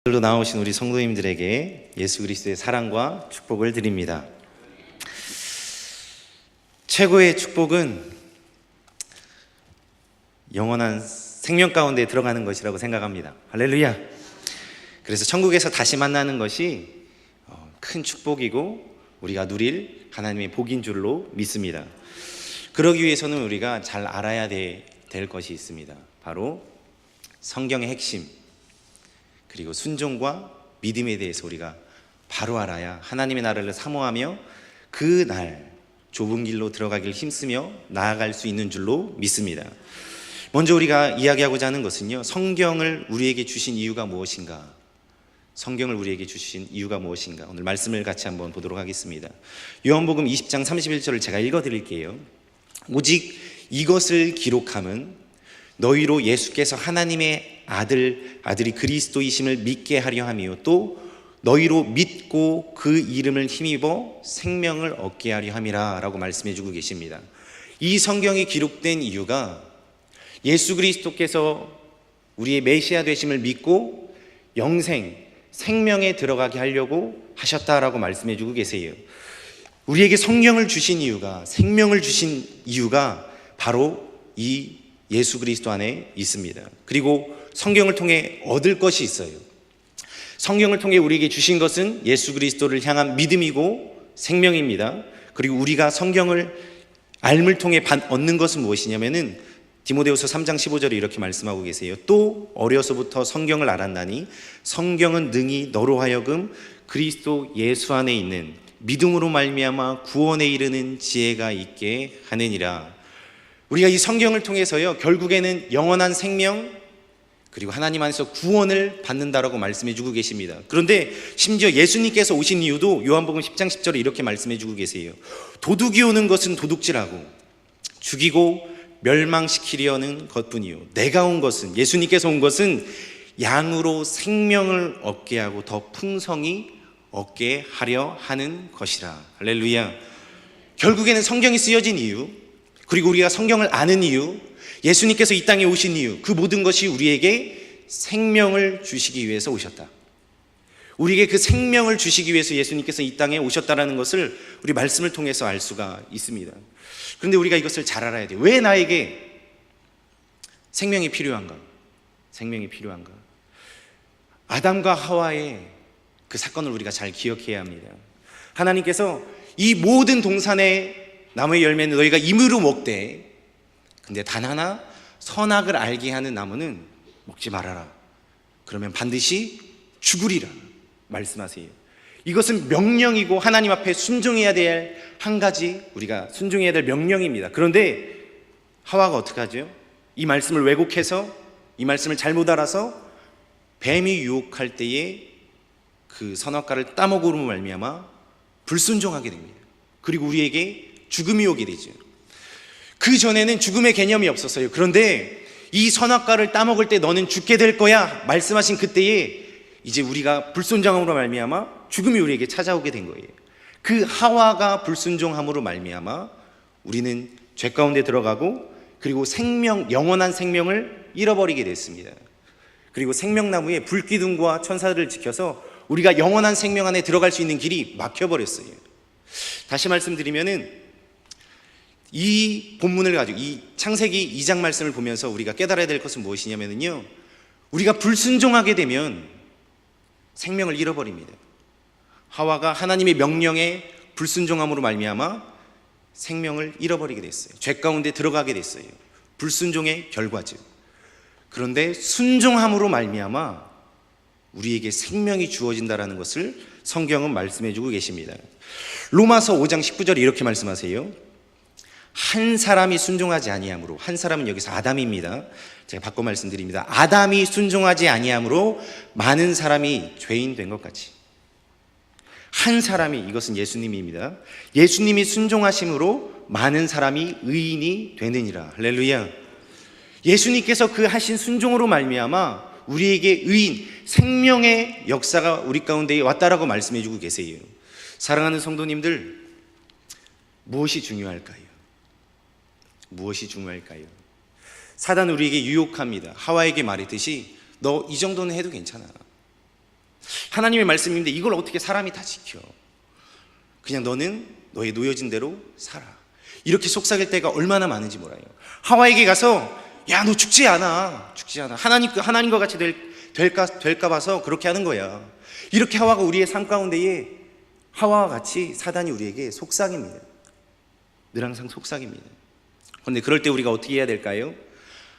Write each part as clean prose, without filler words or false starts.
로 나오신 우리 성도님들에게 예수 그리스도의 사랑과 축복을 드립니다. 최고의 축복은 영원한 생명 가운데 들어가는 것이라고 생각합니다. 할렐루야. 그래서 천국에서 다시 만나는 것이 큰 축복이고 우리가 누릴 하나님의 복인 줄로 믿습니다. 그러기 위해서는 우리가 잘 알아야 될 것이 있습니다. 바로 성경의 핵심, 그리고 순종과 믿음에 대해서 우리가 바로 알아야 하나님의 나라를 사모하며 그 날 좁은 길로 들어가길 힘쓰며 나아갈 수 있는 줄로 믿습니다. 먼저 우리가 이야기하고자 하는 것은요, 성경을 우리에게 주신 이유가 무엇인가? 성경을 우리에게 주신 이유가 무엇인가? 오늘 말씀을 같이 한번 보도록 하겠습니다. 요한복음 20장 31절을 제가 읽어드릴게요. 오직 이것을 기록함은 너희로 예수께서 하나님의 아들이 그리스도이심을 믿게 하려 함이요 또 너희로 믿고 그 이름을 힘입어 생명을 얻게 하려 함이라 라고 말씀해 주고 계십니다. 이 성경이 기록된 이유가 예수 그리스도께서 우리의 메시아 되심을 믿고 영생, 생명에 들어가게 하려고 하셨다라고 말씀해 주고 계세요. 우리에게 성경을 주신 이유가, 생명을 주신 이유가 바로 이 예수 그리스도 안에 있습니다. 그리고 성경을 통해 얻을 것이 있어요. 성경을 통해 우리에게 주신 것은 예수 그리스도를 향한 믿음이고 생명입니다. 그리고 우리가 성경을 알을 통해 얻는 것은 무엇이냐면은 디모데후서 3장 15절에 이렇게 말씀하고 계세요. 또 어려서부터 성경을 알았나니 성경은 능히 너로 하여금 그리스도 예수 안에 있는 믿음으로 말미암아 구원에 이르는 지혜가 있게 하느니라. 우리가 이 성경을 통해서요, 결국에는 영원한 생명 그리고 하나님 안에서 구원을 받는다라고 말씀해 주고 계십니다. 그런데 심지어 예수님께서 오신 이유도 요한복음 10장 10절에 이렇게 말씀해 주고 계세요. 도둑이 오는 것은 도둑질하고 죽이고 멸망시키려는 것뿐이요 내가 온 것은, 예수님께서 온 것은 양으로 생명을 얻게 하고 더 풍성히 얻게 하려 하는 것이라. 할렐루야. 결국에는 성경이 쓰여진 이유, 그리고 우리가 성경을 아는 이유, 예수님께서 이 땅에 오신 이유, 그 모든 것이 우리에게 생명을 주시기 위해서 오셨다. 우리에게 그 생명을 주시기 위해서 예수님께서 이 땅에 오셨다라는 것을 우리 말씀을 통해서 알 수가 있습니다. 그런데 우리가 이것을 잘 알아야 돼요. 왜 나에게 생명이 필요한가? 생명이 필요한가? 아담과 하와의 그 사건을 우리가 잘 기억해야 합니다. 하나님께서 이 모든 동산의 나무의 열매는 너희가 임의로 먹되 근데 단 하나 선악을 알게 하는 나무는 먹지 말아라. 그러면 반드시 죽으리라 말씀하세요. 이것은 명령이고 하나님 앞에 순종해야 될 한 가지 우리가 순종해야 될 명령입니다. 그런데 하와가 어떻게 하죠? 이 말씀을 왜곡해서, 이 말씀을 잘못 알아서 뱀이 유혹할 때에 그 선악과를 따먹으로 말미암아 불순종하게 됩니다. 그리고 우리에게 죽음이 오게 되죠. 그 전에는 죽음의 개념이 없었어요. 그런데 이 선악과를 따먹을 때 너는 죽게 될 거야 말씀하신 그때에 이제 우리가 불순종함으로 말미암아 죽음이 우리에게 찾아오게 된 거예요. 그 하와가 불순종함으로 말미암아 우리는 죄 가운데 들어가고 그리고 생명, 영원한 생명을 잃어버리게 됐습니다. 그리고 생명나무에 불기둥과 천사들을 지켜서 우리가 영원한 생명 안에 들어갈 수 있는 길이 막혀버렸어요. 다시 말씀드리면은 이 본문을 가지고 이 창세기 2장 말씀을 보면서 우리가 깨달아야 될 것은 무엇이냐면요, 우리가 불순종하게 되면 생명을 잃어버립니다. 하와가 하나님의 명령에 불순종함으로 말미암아 생명을 잃어버리게 됐어요. 죄 가운데 들어가게 됐어요. 불순종의 결과죠. 그런데 순종함으로 말미암아 우리에게 생명이 주어진다라는 것을 성경은 말씀해 주고 계십니다. 로마서 5장 19절에 이렇게 말씀하세요. 한 사람이 순종하지 아니함으로, 한 사람은 여기서 아담입니다. 제가 바꿔 말씀드립니다. 아담이 순종하지 아니함으로 많은 사람이 죄인 된 것 같이 한 사람이, 이것은 예수님입니다. 예수님이 순종하심으로 많은 사람이 의인이 되느니라. 할렐루야. 예수님께서 그 하신 순종으로 말미암아 우리에게 의인, 생명의 역사가 우리 가운데 왔다라고 말씀해 주고 계세요. 사랑하는 성도님들, 무엇이 중요할까요? 무엇이 중요할까요? 사단은 우리에게 유혹합니다. 하와에게 말했듯이 너 이 정도는 해도 괜찮아. 하나님의 말씀인데 이걸 어떻게 사람이 다 지켜? 그냥 너는 너의 놓여진 대로 살아. 이렇게 속삭일 때가 얼마나 많은지 몰라요. 하와에게 가서 야, 너 죽지 않아. 하나님과 같이 될까 봐서 그렇게 하는 거야. 이렇게 하와가 우리의 삶 가운데에 하와와 같이 사단이 우리에게 속삭입니다. 늘 항상 속삭입니다. 그런데 그럴 때 우리가 어떻게 해야 될까요?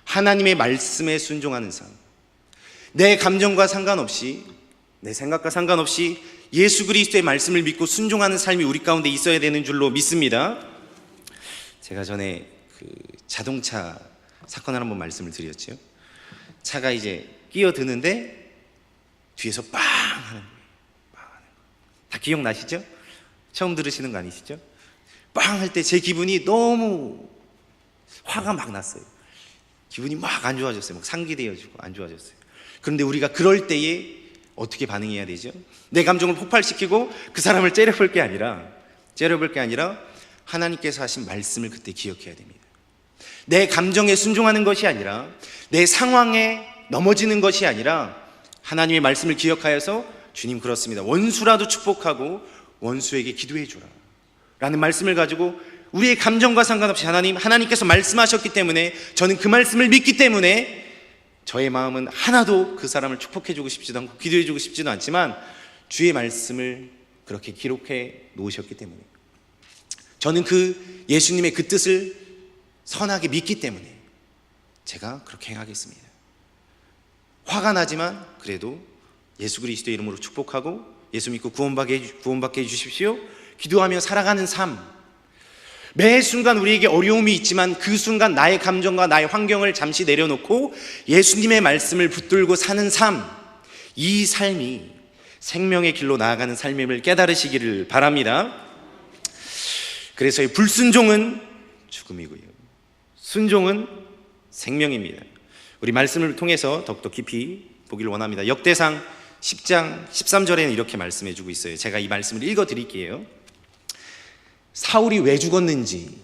하나님의 말씀에 순종하는 삶. 내 감정과 상관없이, 내 생각과 상관없이 예수 그리스도의 말씀을 믿고 순종하는 삶이 우리 가운데 있어야 되는 줄로 믿습니다. 제가 전에 자동차 사건을 한번 말씀을 드렸죠. 차가 이제 끼어드는데 뒤에서 빵 하는 거예요. 다 기억나시죠? 처음 들으시는 거 아니시죠? 빵 할 때 제 기분이 너무 화가 막 났어요. 기분이 막 안 좋아졌어요. 막 상기되어지고 안 좋아졌어요. 그런데 우리가 그럴 때에 어떻게 반응해야 되죠? 내 감정을 폭발시키고 그 사람을 째려볼 게 아니라 하나님께서 하신 말씀을 그때 기억해야 됩니다. 내 감정에 순종하는 것이 아니라, 내 상황에 넘어지는 것이 아니라 하나님의 말씀을 기억하여서 주님 그렇습니다. 원수라도 축복하고 원수에게 기도해 주라 라는 말씀을 가지고 우리의 감정과 상관없이 하나님께서 말씀하셨기 때문에, 저는 그 말씀을 믿기 때문에 저의 마음은 하나도 그 사람을 축복해 주고 싶지도 않고 기도해 주고 싶지도 않지만 주의 말씀을 그렇게 기록해 놓으셨기 때문에, 저는 그 예수님의 그 뜻을 선하게 믿기 때문에 제가 그렇게 행하겠습니다. 화가 나지만 그래도 예수 그리스도의 이름으로 축복하고 예수 믿고 구원받게 해주십시오. 기도하며 살아가는 삶. 매 순간 우리에게 어려움이 있지만 그 순간 나의 감정과 나의 환경을 잠시 내려놓고 예수님의 말씀을 붙들고 사는 삶. 이 삶이 생명의 길로 나아가는 삶임을 깨달으시기를 바랍니다. 그래서 불순종은 죽음이고요, 순종은 생명입니다. 우리 말씀을 통해서 더욱더 깊이 보기를 원합니다. 역대상 10장 13절에는 이렇게 말씀해 주고 있어요. 제가 이 말씀을 읽어 드릴게요. 사울이 왜 죽었는지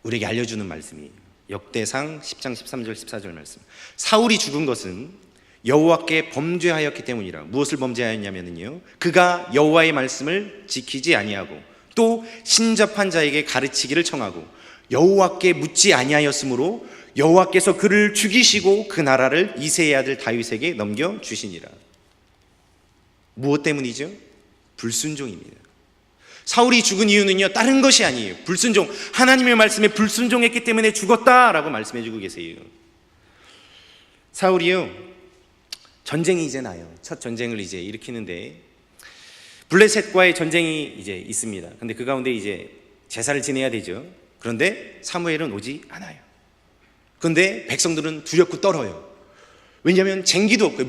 우리에게 알려주는 말씀이에요. 역대상 10장 13절 14절 말씀. 사울이 죽은 것은 여호와께 범죄하였기 때문이라. 무엇을 범죄하였냐면요, 그가 여호와의 말씀을 지키지 아니하고 또 신접한 자에게 가르치기를 청하고 여호와께 묻지 아니하였으므로 여호와께서 그를 죽이시고 그 나라를 이새의 아들 다윗에게 넘겨주시니라. 무엇 때문이죠? 불순종입니다. 사울이 죽은 이유는요, 다른 것이 아니에요. 불순종, 하나님의 말씀에 불순종했기 때문에 죽었다라고 말씀해 주고 계세요. 사울이요, 전쟁이 이제 나요. 첫 전쟁을 이제 일으키는데 블레셋과의 전쟁이 이제 있습니다. 근데 그 가운데 이제 제사를 지내야 되죠. 그런데 사무엘은 오지 않아요. 그런데 백성들은 두렵고 떨어요. 왜냐하면 쟁기도 없고요,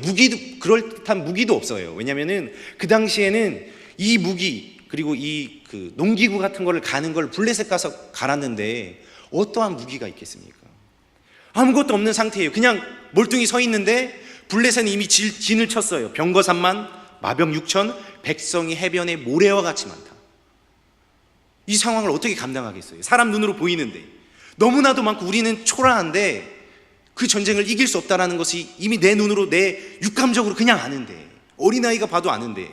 그럴듯한 무기도 없어요. 왜냐하면 그 당시에는 이 무기 그리고 이 농기구 같은 거를 가는 걸 블레셋 가서 갈았는데 어떠한 무기가 있겠습니까? 아무것도 없는 상태예요. 그냥 몰뚱히 서 있는데 블레셋은 이미 진을 쳤어요. 병거 3만, 마병 6천, 백성이 해변에 모래와 같이 많다. 이 상황을 어떻게 감당하겠어요? 사람 눈으로 보이는데 너무나도 많고 우리는 초라한데 그 전쟁을 이길 수 없다는 것이 이미 내 눈으로, 내 육감적으로 그냥 아는데, 어린아이가 봐도 아는데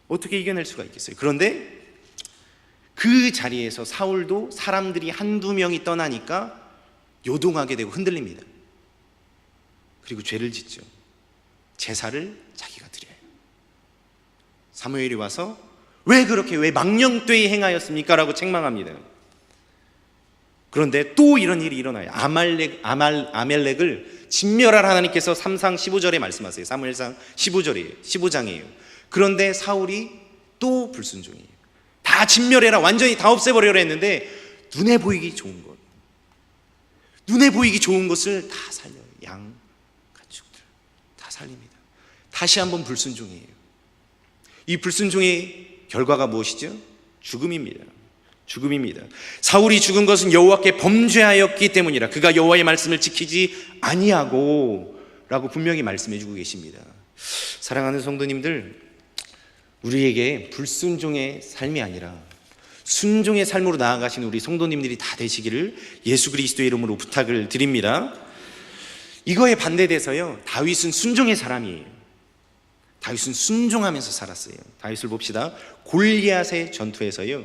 어떻게 이겨낼 수가 있겠어요? 그런데 그 자리에서 사울도 사람들이 한두 명이 떠나니까 요동하게 되고 흔들립니다. 그리고 죄를 짓죠. 제사를 자기가 드려요. 사무엘이 와서 왜 망령되이 행하였습니까? 라고 책망합니다. 그런데 또 이런 일이 일어나요. 아멜렉을 진멸할 하나님께서 3상 15절에 말씀하세요. 사무엘상 15장이에요. 그런데 사울이 또 불순종이에요. 다 진멸해라, 완전히 다 없애버려라 했는데 눈에 보이기 좋은 것을 다 살려요. 양, 가축들 다 살립니다. 다시 한번 불순종이에요. 이 불순종의 결과가 무엇이죠? 죽음입니다. 사울이 죽은 것은 여호와께 범죄하였기 때문이라. 그가 여호와의 말씀을 지키지 아니하고 라고 분명히 말씀해 주고 계십니다. 사랑하는 성도님들, 우리에게 불순종의 삶이 아니라 순종의 삶으로 나아가시는 우리 성도님들이 다 되시기를 예수 그리스도의 이름으로 부탁을 드립니다. 이거에 반대돼서요, 다윗은 순종의 사람이에요. 다윗은 순종하면서 살았어요. 다윗을 봅시다. 골리앗의 전투에서요,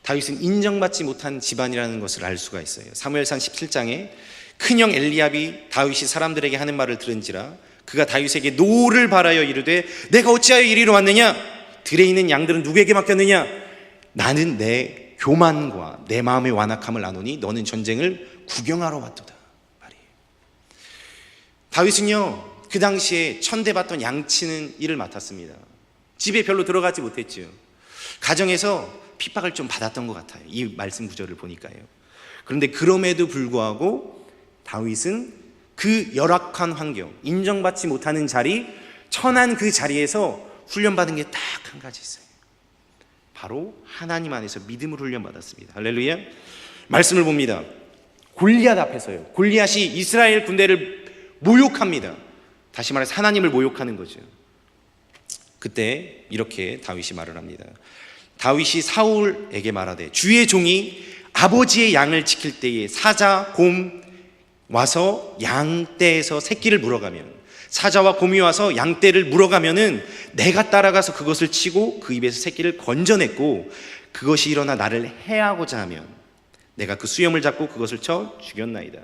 다윗은 인정받지 못한 집안이라는 것을 알 수가 있어요. 사무엘상 17장에 큰형 엘리압이 다윗이 사람들에게 하는 말을 들은지라 그가 다윗에게 노를 바라여 이르되 내가 어찌하여 이리로 왔느냐? 들에 있는 양들은 누구에게 맡겼느냐? 나는 내 교만과 내 마음의 완악함을 아노니 너는 전쟁을 구경하러 왔도다 말이에요. 다윗은요, 그 당시에 천대받던 양치는 일을 맡았습니다. 집에 별로 들어가지 못했죠. 가정에서 핍박을 좀 받았던 것 같아요. 이 말씀 구절을 보니까요. 그런데 그럼에도 불구하고 다윗은 그 열악한 환경, 인정받지 못하는 자리, 천한 그 자리에서 훈련받은 게 딱 한 가지 있어요. 바로 하나님 안에서 믿음을 훈련받았습니다. 할렐루야. 말씀을 봅니다. 골리앗 앞에서요, 골리앗이 이스라엘 군대를 모욕합니다. 다시 말해서 하나님을 모욕하는 거죠. 그때 이렇게 다윗이 말을 합니다. 다윗이 사울에게 말하되 주의 종이 아버지의 양을 지킬 때에 사자, 곰 와서 양떼에서 새끼를 물어가면, 사자와 곰이 와서 양떼를 물어가면은 내가 따라가서 그것을 치고 그 입에서 새끼를 건져냈고 그것이 일어나 나를 해하고자 하면 내가 그 수염을 잡고 그것을 쳐 죽였나이다.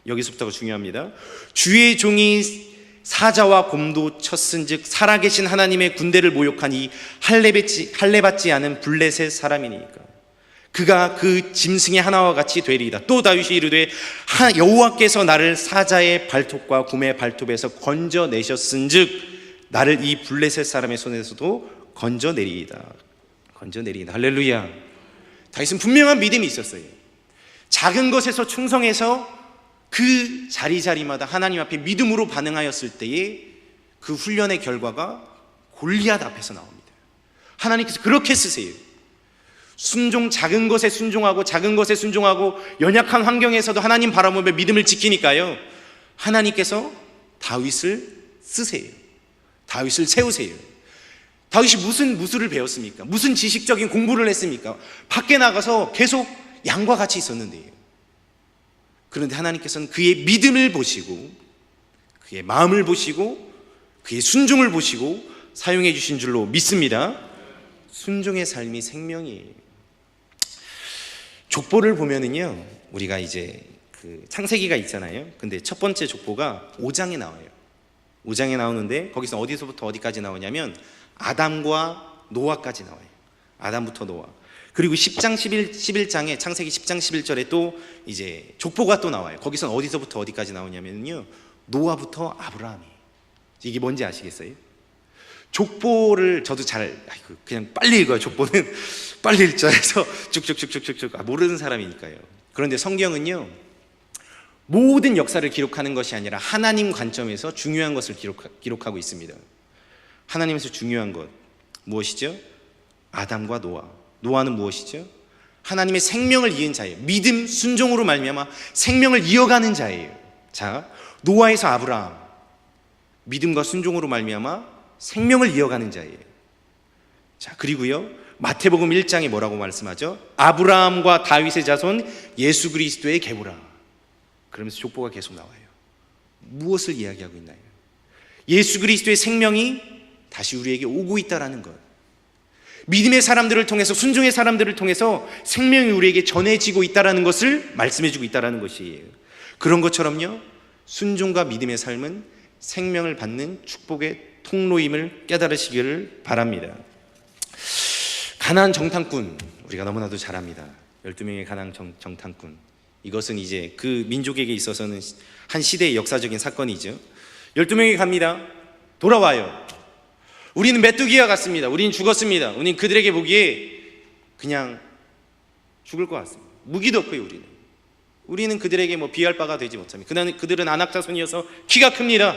여기서부터가 중요합니다. 주의 종이 사자와 곰도 쳤은즉 살아계신 하나님의 군대를 모욕한 이 할례받지 않은 블레셋 사람이니까 그가 그 짐승의 하나와 같이 되리이다. 또 다윗이 이르되 여호와께서 나를 사자의 발톱과 곰의 발톱에서 건져내셨은즉 나를 이 블레셋 사람의 손에서도 건져내리이다. 할렐루야. 다윗은 분명한 믿음이 있었어요. 작은 것에서 충성해서 그 자리자리마다 하나님 앞에 믿음으로 반응하였을 때에 그 훈련의 결과가 골리앗 앞에서 나옵니다. 하나님께서 그렇게 쓰세요. 작은 것에 순종하고 연약한 환경에서도 하나님 바라보며 믿음을 지키니까요, 하나님께서 다윗을 쓰세요. 다윗을 세우세요. 다윗이 무슨 무술을 배웠습니까? 무슨 지식적인 공부를 했습니까? 밖에 나가서 계속 양과 같이 있었는데요. 그런데 하나님께서는 그의 믿음을 보시고 그의 마음을 보시고 그의 순종을 보시고 사용해 주신 줄로 믿습니다. 순종의 삶이 생명이에요. 족보를 보면은요, 우리가 이제 그 창세기가 있잖아요. 근데 첫 번째 족보가 5장에 나와요. 5장에 나오는데 거기서 어디서부터 어디까지 나오냐면 아담과 노아까지 나와요. 아담부터 노아. 그리고 10장 11장에 창세기 10장 11절에 또 이제 족보가 또 나와요. 거기서 어디서부터 어디까지 나오냐면요, 노아부터 아브라함이. 이게 뭔지 아시겠어요? 족보를 저도 그냥 빨리 읽어요. 족보는 빨리 읽자 해서 쭉쭉쭉쭉쭉 모르는 사람이니까요. 그런데 성경은요, 모든 역사를 기록하는 것이 아니라 하나님 관점에서 중요한 것을 기록하고 있습니다. 하나님에서 중요한 것 무엇이죠? 아담과 노아. 노아는 무엇이죠? 하나님의 생명을 이은 자예요. 믿음, 순종으로 말미암아 생명을 이어가는 자예요. 자, 노아에서 아브라함, 믿음과 순종으로 말미암아 생명을 이어가는 자예요. 자, 그리고요, 마태복음 1장에 뭐라고 말씀하죠? 아브라함과 다윗의 자손 예수 그리스도의 계보라. 그러면서 족보가 계속 나와요. 무엇을 이야기하고 있나요? 예수 그리스도의 생명이 다시 우리에게 오고 있다라는 것. 믿음의 사람들을 통해서, 순종의 사람들을 통해서 생명이 우리에게 전해지고 있다라는 것을 말씀해주고 있다라는 것이에요. 그런 것처럼요, 순종과 믿음의 삶은 생명을 받는 축복의 통로임을 깨달으시기를 바랍니다. 가나안 정탐꾼, 우리가 너무나도 잘 압니다. 12명의 가나안 정탐꾼. 이것은 이제 그 민족에게 있어서는 한 시대의 역사적인 사건이죠. 12명이 갑니다. 돌아와요. 우리는 메뚜기와 같습니다. 우리는 죽었습니다. 우리는 그들에게 보기에 그냥 죽을 것 같습니다. 무기도 없고요. 우리는 그들에게 비할 바가 되지 못합니다. 그들은 안악자손이어서 키가 큽니다.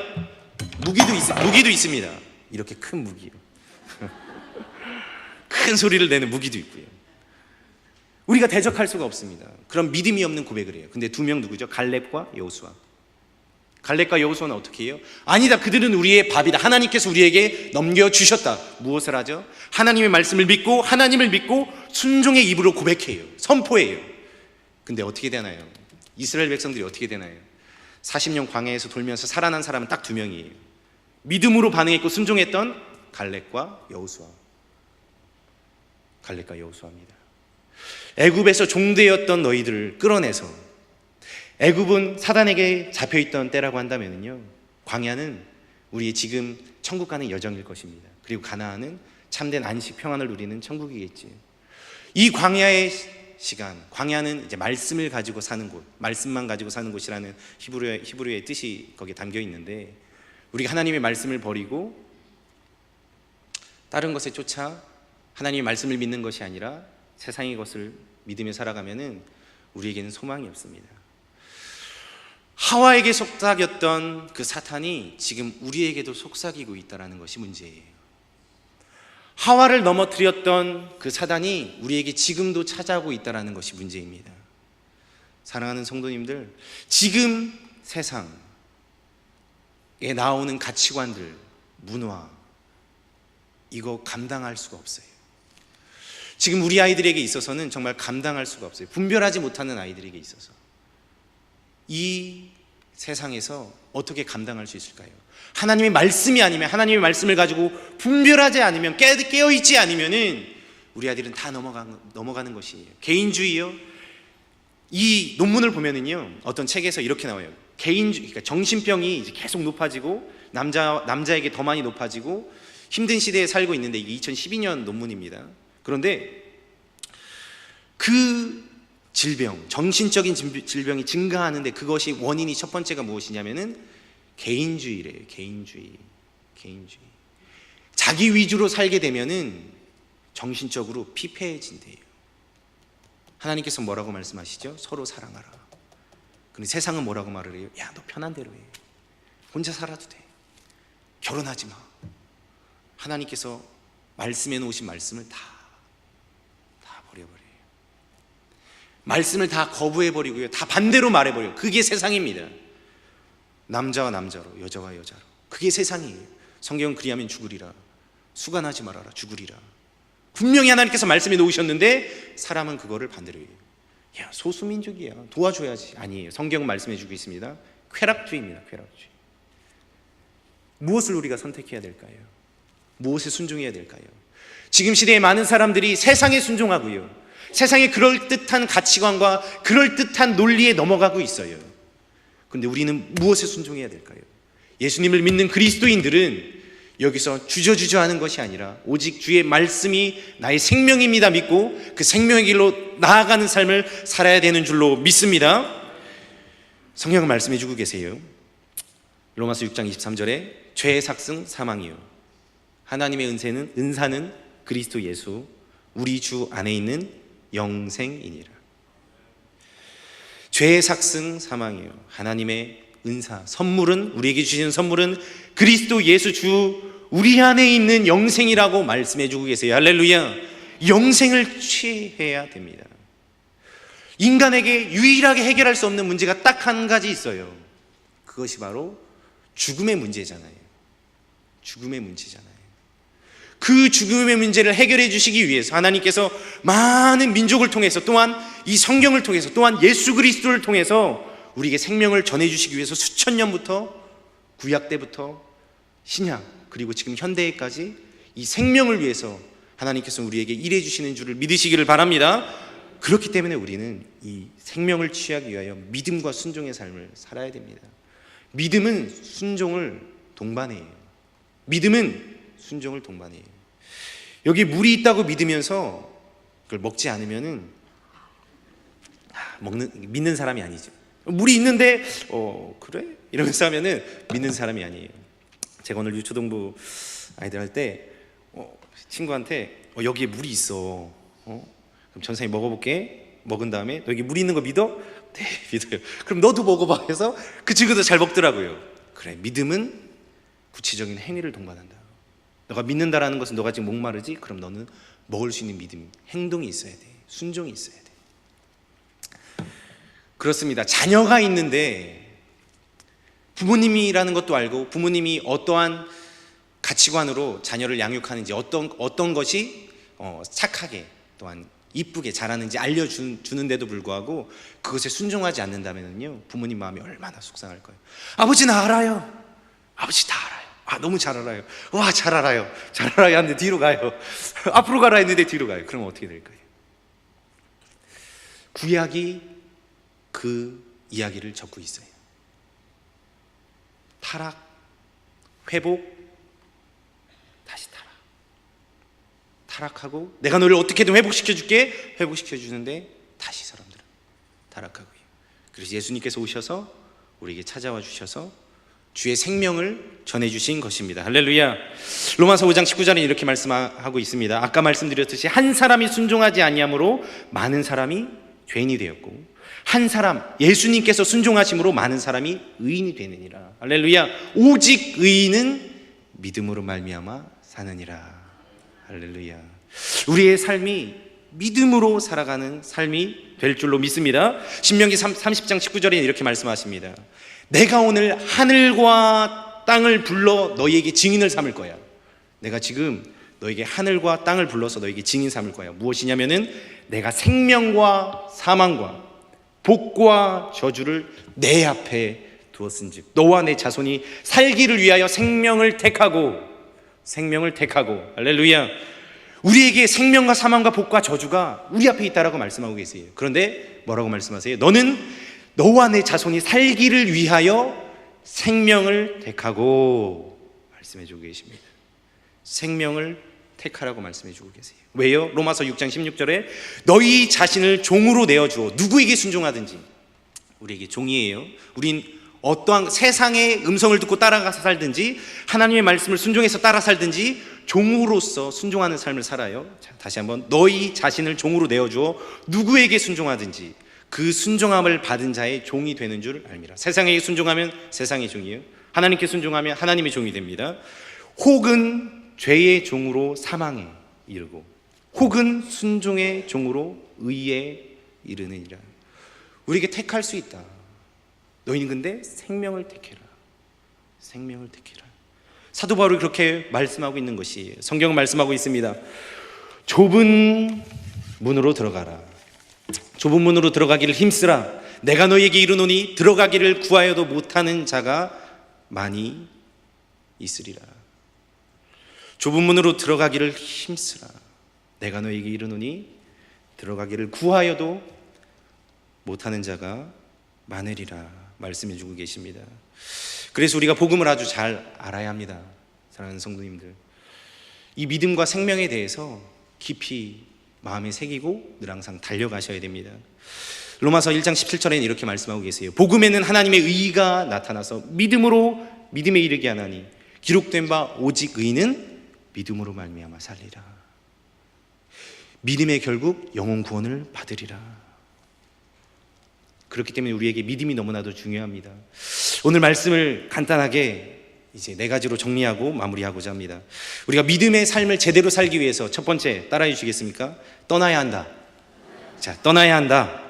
무기도 있습니다. 이렇게 큰 무기요. 큰 소리를 내는 무기도 있고요. 우리가 대적할 수가 없습니다. 그런 믿음이 없는 고백을 해요. 근데 두 명 누구죠? 갈렙과 여호수아. 갈렙과 여호수아는 어떻게 해요? 아니다, 그들은 우리의 밥이다. 하나님께서 우리에게 넘겨주셨다. 무엇을 하죠? 하나님의 말씀을 믿고, 하나님을 믿고 순종의 입으로 고백해요. 선포해요. 근데 어떻게 되나요? 이스라엘 백성들이 어떻게 되나요? 40년 광야에서 돌면서 살아난 사람은 딱 2명이에요. 믿음으로 반응했고 순종했던 갈렙과 여호수아입니다. 애굽에서 종되었던 너희들을 끌어내서, 애굽은 사단에게 잡혀있던 때라고 한다면요, 광야는 우리의 지금 천국 가는 여정일 것입니다. 그리고 가나안은 참된 안식 평안을 누리는 천국이겠지. 이 광야의 시간, 광야는 이제 말씀을 가지고 사는 곳, 말씀만 가지고 사는 곳이라는 히브리어의 뜻이 거기에 담겨 있는데, 우리가 하나님의 말씀을 버리고 다른 것에 쫓아 하나님의 말씀을 믿는 것이 아니라 세상의 것을 믿으며 살아가면은 우리에게는 소망이 없습니다. 하와에게 속삭였던 그 사탄이 지금 우리에게도 속삭이고 있다는 것이 문제예요. 하와를 넘어뜨렸던 그 사단이 우리에게 지금도 찾아오고 있다는 것이 문제입니다. 사랑하는 성도님들, 지금 세상에 나오는 가치관들, 문화, 이거 감당할 수가 없어요. 지금 우리 아이들에게 있어서는 정말 감당할 수가 없어요. 분별하지 못하는 아이들에게 있어서 이 세상에서 어떻게 감당할 수 있을까요? 하나님의 말씀이 아니면, 하나님의 말씀을 가지고 분별하지 않으면, 깨어있지 않으면은 우리 아이들은 다 넘어가는 것이에요. 개인주의요. 이 논문을 보면은요, 어떤 책에서 이렇게 나와요. 그러니까 정신병이 이제 계속 높아지고, 남자에게 더 많이 높아지고 힘든 시대에 살고 있는데, 이게 2012년 논문입니다. 그런데 그 질병, 정신적인 질병이 증가하는데 그것이 원인이 첫 번째가 무엇이냐면은 개인주의래요. 개인주의. 자기 위주로 살게 되면은 정신적으로 피폐해진대요. 하나님께서 뭐라고 말씀하시죠? 서로 사랑하라. 근데 세상은 뭐라고 말을 해요? 야, 너 편한 대로 해. 혼자 살아도 돼. 결혼하지 마. 하나님께서 말씀해 놓으신 말씀을 다 버려버려요. 말씀을 다 거부해버리고요, 다 반대로 말해버려요. 그게 세상입니다. 남자와 남자로, 여자와 여자로, 그게 세상이에요. 성경은 그리하면 죽으리라, 수간하지 말아라, 죽으리라. 분명히 하나님께서 말씀해 놓으셨는데 사람은 그거를 반대로 해요. 야, 소수민족이야, 도와줘야지. 아니에요. 성경은 말씀해 주고 있습니다. 쾌락주의입니다. 쾌락주의. 무엇을 우리가 선택해야 될까요? 무엇에 순종해야 될까요? 지금 시대에 많은 사람들이 세상에 순종하고요, 세상의 그럴듯한 가치관과 그럴듯한 논리에 넘어가고 있어요. 그런데 우리는 무엇에 순종해야 될까요? 예수님을 믿는 그리스도인들은 여기서 주저주저하는 것이 아니라 오직 주의 말씀이 나의 생명입니다 믿고 그 생명의 길로 나아가는 삶을 살아야 되는 줄로 믿습니다. 성경은 말씀해 주고 계세요. 로마서 6장 23절에 죄의 삭승 사망이요, 하나님의 은사는 그리스도 예수 우리 주 안에 있는 영생이니라. 죄의 삭승 사망이요, 하나님의 은사, 선물은, 우리에게 주시는 선물은 그리스도 예수 주 우리 안에 있는 영생이라고 말씀해 주고 계세요. 할렐루야. 영생을 취해야 됩니다. 인간에게 유일하게 해결할 수 없는 문제가 딱 한 가지 있어요. 그것이 바로 죽음의 문제잖아요. 죽음의 문제잖아요. 그 죽음의 문제를 해결해 주시기 위해서 하나님께서 많은 민족을 통해서, 또한 이 성경을 통해서, 또한 예수 그리스도를 통해서 우리에게 생명을 전해주시기 위해서 수천 년부터, 구약 때부터 신약, 그리고 지금 현대에까지 이 생명을 위해서 하나님께서 우리에게 일해 주시는 줄을 믿으시기를 바랍니다. 그렇기 때문에 우리는 이 생명을 취하기 위하여 믿음과 순종의 삶을 살아야 됩니다. 믿음은 순종을 동반해요. 믿음은 순종을 동반해요. 여기 물이 있다고 믿으면서 그걸 먹지 않으면은 믿는 사람이 아니죠. 물이 있는데 그래? 이러면서 하면은 믿는 사람이 아니에요. 제가 오늘 유초동부 아이들 할 때 친구한테 여기에 물이 있어. 그럼 전생에 먹어볼게. 먹은 다음에 너 여기 물이 있는 거 믿어? 네, 믿어요. 그럼 너도 먹어봐 해서 그 친구도 잘 먹더라고요. 그래, 믿음은 구체적인 행위를 동반한다. 너가 믿는다라는 것은 너가 지금 목마르지? 그럼 너는 먹을 수 있는 믿음, 행동이 있어야 돼. 순종이 있어야 돼. 그렇습니다. 자녀가 있는데 부모님이라는 것도 알고 부모님이 어떠한 가치관으로 자녀를 양육하는지, 어떤 것이 착하게 또한 이쁘게 자라는지 알려주는데도 불구하고 그것에 순종하지 않는다면요, 부모님 마음이 얼마나 속상할 거예요. 아버지 나 알아요. 아버지 다 알아요. 너무 잘 알아요. 와, 잘 알아요. 잘 알아요 하는데 뒤로 가요. 앞으로 가라 했는데 뒤로 가요. 그럼 어떻게 될까요? 구약이 그 이야기를 적고 있어요. 타락, 회복, 다시 타락. 타락하고 내가 너를 어떻게든 회복시켜줄게. 회복시켜주는데 다시 사람들은 타락하고요. 그래서 예수님께서 오셔서 우리에게 찾아와 주셔서 주의 생명을 전해주신 것입니다. 할렐루야. 로마서 5장 19절에 이렇게 말씀하고 있습니다. 아까 말씀드렸듯이 한 사람이 순종하지 아니함으로 많은 사람이 죄인이 되었고, 한 사람 예수님께서 순종하심으로 많은 사람이 의인이 되느니라. 할렐루야. 오직 의인은 믿음으로 말미암아 사느니라. 할렐루야. 우리의 삶이 믿음으로 살아가는 삶이 될 줄로 믿습니다. 신명기 30장 19절에 이렇게 말씀하십니다. 내가 오늘 하늘과 땅을 불러 너희에게 증인을 삼을 거야. 내가 지금 너에게 하늘과 땅을 불러서 너에게 증인 삼을 거야. 무엇이냐면은 내가 생명과 사망과 복과 저주를 내 앞에 두었은즉 너와 내 자손이 살기를 위하여 생명을 택하고 할렐루야. 우리에게 생명과 사망과 복과 저주가 우리 앞에 있다라고 말씀하고 계세요. 그런데 뭐라고 말씀하세요? 너는 너와 내 자손이 살기를 위하여 생명을 택하고 말씀해주고 계십니다. 생명을 택하라고 말씀해주고 계세요. 왜요? 로마서 6장 16절에 너희 자신을 종으로 내어주어 누구에게 순종하든지. 우리에게 종이에요. 우린 어떠한 세상의 음성을 듣고 따라가서 살든지 하나님의 말씀을 순종해서 따라 살든지 종으로서 순종하는 삶을 살아요. 자, 다시 한번 너희 자신을 종으로 내어주어 누구에게 순종하든지 그 순종함을 받은 자의 종이 되는 줄 알미라. 세상에게 순종하면 세상의 종이에요. 하나님께 순종하면 하나님의 종이 됩니다. 혹은 죄의 종으로 사망에 이르고 혹은 순종의 종으로 의에 이르느니라. 우리에게 택할 수 있다. 너희는 근데 생명을 택해라. 생명을 택해라. 사도 바울이 그렇게 말씀하고 있는 것이에요. 성경은 말씀하고 있습니다. 좁은 문으로 들어가라. 좁은 문으로 들어가기를 힘쓰라. 내가 너희에게 이르노니 들어가기를 구하여도 못하는 자가 많이 있으리라. 좁은 문으로 들어가기를 힘쓰라. 내가 너희에게 이르노니 들어가기를 구하여도 못하는 자가 많으리라 말씀해 주고 계십니다. 그래서 우리가 복음을 아주 잘 알아야 합니다. 사랑하는 성도님들, 이 믿음과 생명에 대해서 깊이 마음에 새기고 늘 항상 달려가셔야 됩니다. 로마서 1장 17절에는 이렇게 말씀하고 계세요. 복음에는 하나님의 의가 나타나서 믿음에 이르게 하나니 기록된 바 오직 의인은 믿음으로 말미암아 살리라. 믿음의 결국 영혼 구원을 받으리라. 그렇기 때문에 우리에게 믿음이 너무나도 중요합니다. 오늘 말씀을 간단하게 이제 4가지로 정리하고 마무리하고자 합니다. 우리가 믿음의 삶을 제대로 살기 위해서 첫 번째 따라해 주시겠습니까? 떠나야 한다. 자, 떠나야 한다.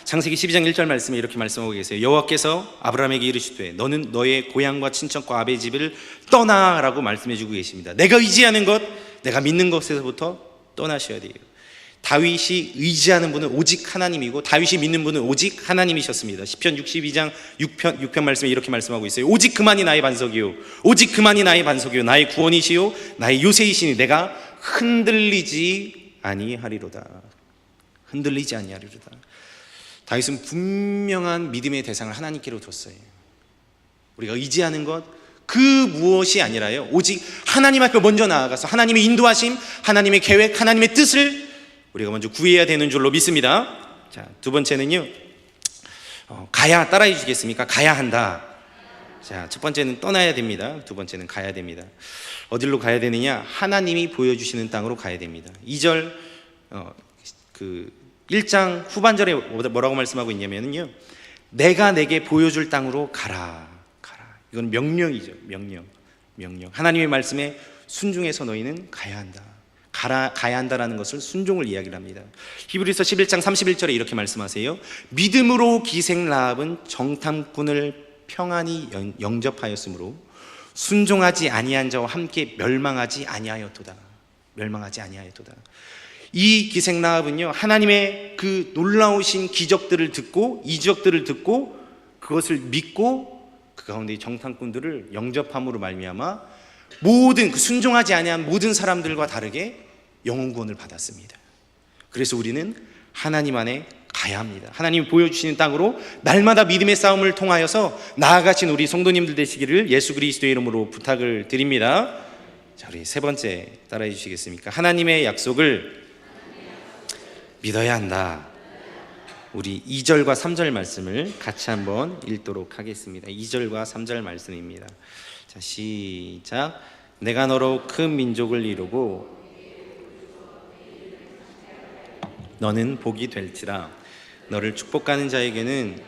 창세기 12장 1절 말씀에 이렇게 말씀하고 계세요. 여호와께서 아브라함에게 이르시되 너는 너의 고향과 친척과 아베의 집을 떠나라고 말씀해 주고 계십니다. 내가 의지하는 것, 내가 믿는 것에서부터 떠나셔야 돼요. 다윗이 의지하는 분은 오직 하나님이고 다윗이 믿는 분은 오직 하나님이셨습니다. 시편 62장 6편 말씀에 이렇게 말씀하고 있어요. 오직 그만이 나의 반석이요 오직 그만이 나의 반석이요 나의 구원이시요 나의 요새이시니 내가 흔들리지 아니하리로다. 흔들리지 아니하리로다. 다윗은 분명한 믿음의 대상을 하나님께로 뒀어요. 우리가 의지하는 것 그 무엇이 아니라요, 오직 하나님 앞에 먼저 나아가서 하나님의 인도하심, 하나님의 계획, 하나님의 뜻을 우리가 먼저 구해야 되는 줄로 믿습니다. 자, 두 번째는요, 가야, 따라해 주시겠습니까? 가야 한다. 자, 첫 번째는 떠나야 됩니다. 두 번째는 가야 됩니다. 어디로 가야 되느냐? 하나님이 보여주시는 땅으로 가야 됩니다. 2절 1장 후반절에 뭐라고 말씀하고 있냐면요, 내가 내게 보여줄 땅으로 가라. 이건 명령이죠. 명령. 하나님의 말씀에 순종해서 너희는 가야 한다. 가야 한다라는 것을 순종을 이야기를 합니다. 히브리서 11장 31절에 이렇게 말씀하세요. 믿음으로 기생 라합은 정탐꾼을 평안히 영접하였으므로 순종하지 아니한 자와 함께 멸망하지 아니하였도다. 이 기생 라합은요, 하나님의 그 놀라우신 기적들을 듣고, 이적들을 듣고 그것을 믿고 그 가운데 정탐꾼들을 영접함으로 말미암아 모든 그 순종하지 아니한 모든 사람들과 다르게 영혼 구원을 받았습니다. 그래서 우리는 하나님 안에 가야 합니다. 하나님이 보여주시는 땅으로 날마다 믿음의 싸움을 통하여서 나아가신 우리 성도님들 되시기를 예수 그리스도의 이름으로 부탁을 드립니다. 자, 우리 세 번째 따라해 주시겠습니까? 하나님의 약속을 믿어야 한다. 우리 2절과 3절 말씀을 같이 한번 읽도록 하겠습니다. 2절과 3절 말씀입니다. 자, 시작. 내가 너로 큰 민족을 이루고 너는 복이 될지라. 너를 축복하는 자에게는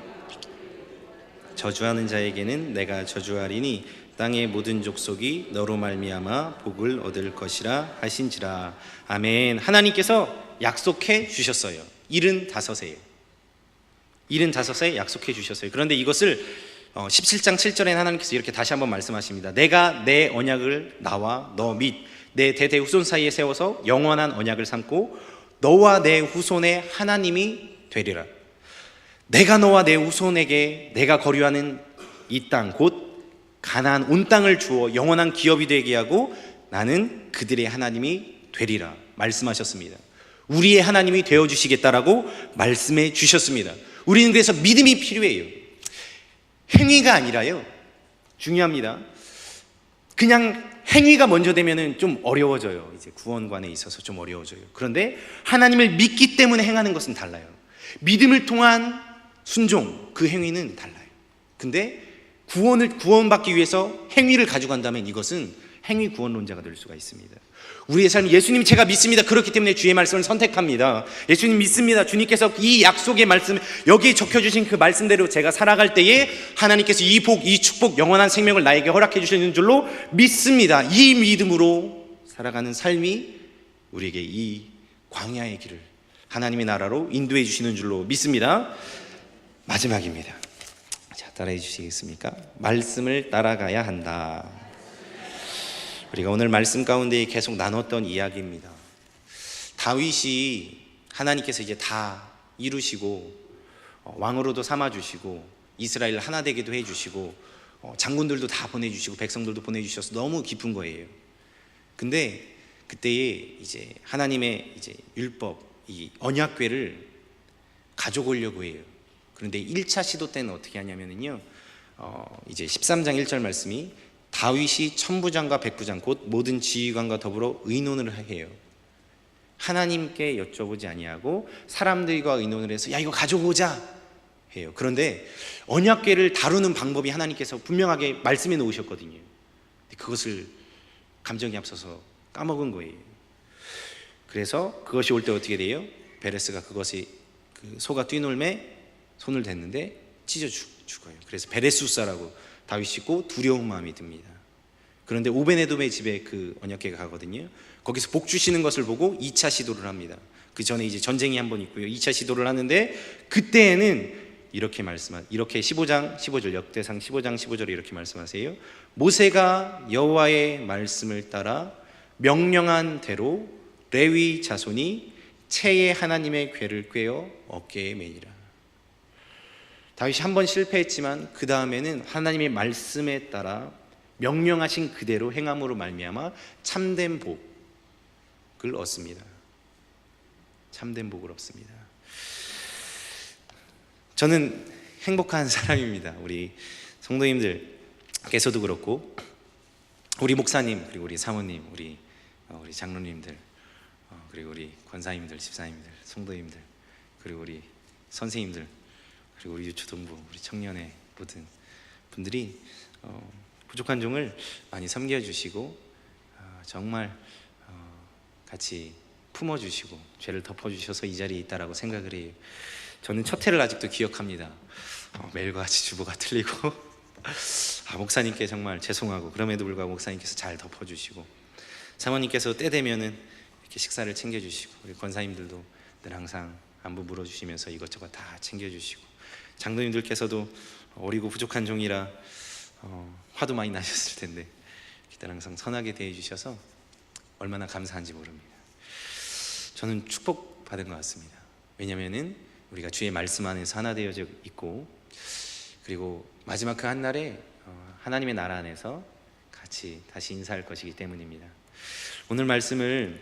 저주하는 자에게는 내가 저주하리니 땅의 모든 족속이 너로 말미암아 복을 얻을 것이라 하신지라. 아멘. 하나님께서 약속해 주셨어요. 75세에 75세에 약속해 주셨어요. 그런데 이것을 17장 7절에 하나님께서 이렇게 다시 한번 말씀하십니다. 내가 내 언약을 나와 너 및 내 대대 후손 사이에 세워서 영원한 언약을 삼고 너와 내 후손의 하나님이 되리라. 내가 너와 내 후손에게 내가 거류하는 이 땅 곧 가나안 온 땅을 주어 영원한 기업이 되게 하고 나는 그들의 하나님이 되리라 말씀하셨습니다. 우리의 하나님이 되어주시겠다라고 말씀해 주셨습니다. 우리는 그래서 믿음이 필요해요. 행위가 아니라요. 중요합니다. 그냥 행위가 먼저 되면은 좀 어려워져요. 이제 구원관에 있어서 좀 어려워져요. 그런데 하나님을 믿기 때문에 행하는 것은 달라요. 믿음을 통한 순종, 그 행위는 달라요. 근데 구원받기 위해서 행위를 가져간다면 이것은 행위 구원론자가 될 수가 있습니다. 우리의 삶이 예수님 제가 믿습니다. 그렇기 때문에 주의 말씀을 선택합니다. 예수님 믿습니다. 주님께서 이 약속의 말씀 여기에 적혀주신 그 말씀대로 제가 살아갈 때에 하나님께서 이 복, 이 축복, 영원한 생명을 나에게 허락해 주시는 줄로 믿습니다. 이 믿음으로 살아가는 삶이 우리에게 이 광야의 길을 하나님의 나라로 인도해 주시는 줄로 믿습니다. 마지막입니다. 자, 따라해 주시겠습니까? 말씀을 따라가야 한다. 우리가 오늘 말씀 가운데 계속 나눴던 이야기입니다. 다윗이 하나님께서 이제 다 이루시고 왕으로도 삼아주시고 이스라엘 하나 되게도 해주시고 장군들도 다 보내주시고 백성들도 보내주셔서 너무 기쁜 거예요. 근데 그때에 이제 하나님의 이제 율법, 이 언약궤를 가져오려고 해요. 그런데 1차 시도 때는 어떻게 하냐면요, 이제 13장 1절 말씀이 다윗이 천부장과 백부장 곧 모든 지휘관과 더불어 의논을 해요. 하나님께 여쭤보지 아니하고 사람들과 의논을 해서 야 이거 가져오자 해요. 그런데 언약궤를 다루는 방법이 하나님께서 분명하게 말씀해 놓으셨거든요. 그것을 감정이 앞서서 까먹은 거예요. 그래서 그것이 올 때 어떻게 돼요? 베레스가 그것이 그 소가 뛰놀매 손을 댔는데 찢어 죽어요. 그래서 베레수사라고 다윗이 있고 두려운 마음이 듭니다. 그런데 오베네돔의 집에 그 언약궤가 가거든요. 거기서 복 주시는 것을 보고 2차 시도를 합니다. 그 전에 이제 전쟁이 한 번 있고요. 2차 시도를 하는데 그때에는 이렇게 15장 15절 역대상 15장 15절에 이렇게 말씀하세요. 모세가 여호와의 말씀을 따라 명령한 대로 레위 자손이 채의 하나님의 궤를 꿰어 어깨에 매니라. 다윗이 한 번 실패했지만 그 다음에는 하나님의 말씀에 따라 명령하신 그대로 행함으로 말미암아 참된 복을 얻습니다. 참된 복을 얻습니다. 저는 행복한 사람입니다. 우리 성도님들께서도 그렇고 우리 목사님 그리고 우리 사모님 우리 장로님들 그리고 우리 권사님들 집사님들 성도님들 그리고 우리 선생님들 그리고 우리 유초동부 우리 청년의 모든 분들이 부족한 종을 많이 섬겨주시고 정말 같이 품어주시고 죄를 덮어주셔서 이 자리에 있다라고 생각을 해요. 저는 첫 해를 아직도 기억합니다. 매일과 같이 주보가 틀리고 목사님께 정말 죄송하고 그럼에도 불구하고 목사님께서 잘 덮어주시고 사모님께서 때 되면은 이렇게 식사를 챙겨주시고 우리 권사님들도 늘 항상 안부 물어주시면서 이것저것 다 챙겨주시고 장로님들께서도 어리고 부족한 종이라 화도 많이 나셨을 텐데 그때 항상 선하게 대해주셔서 얼마나 감사한지 모릅니다. 저는 축복받은 것 같습니다. 왜냐하면은 우리가 주의 말씀 안에서 하나 되어져 있고 그리고 마지막 그 한 날에 하나님의 나라 안에서 같이 다시 인사할 것이기 때문입니다. 오늘 말씀을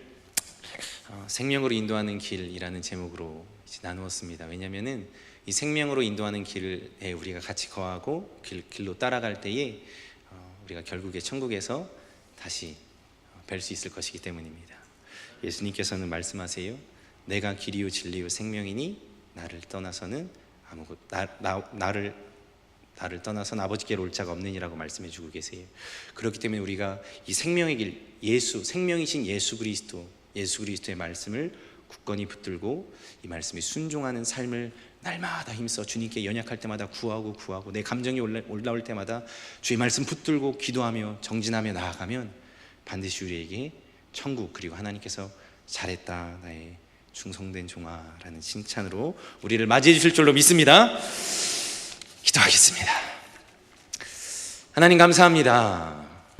생명으로 인도하는 길이라는 제목으로 나누었습니다. 왜냐하면은 이 생명으로 인도하는 길에 우리가 같이 거하고 길로 따라갈 때에 우리가 결국에 천국에서 다시 뵐 수 있을 것이기 때문입니다. 예수님께서는 말씀하세요. 내가 길이요 진리요 생명이니 나를 떠나서는 나를 떠나서는 아버지께로 올 자가 없느니라고 말씀해 주고 계세요. 그렇기 때문에 우리가 이 생명의 길, 생명이신 예수 그리스도의 말씀을 굳건히 붙들고 이 말씀에 순종하는 삶을 날마다 힘써 주님께 연약할 때마다 구하고 내 감정이 올라올 때마다 주의 말씀 붙들고 기도하며 정진하며 나아가면 반드시 우리에게 천국, 그리고 하나님께서 잘했다 나의 충성된 종아라는 칭찬으로 우리를 맞이해 주실 줄로 믿습니다. 기도하겠습니다. 하나님 감사합니다.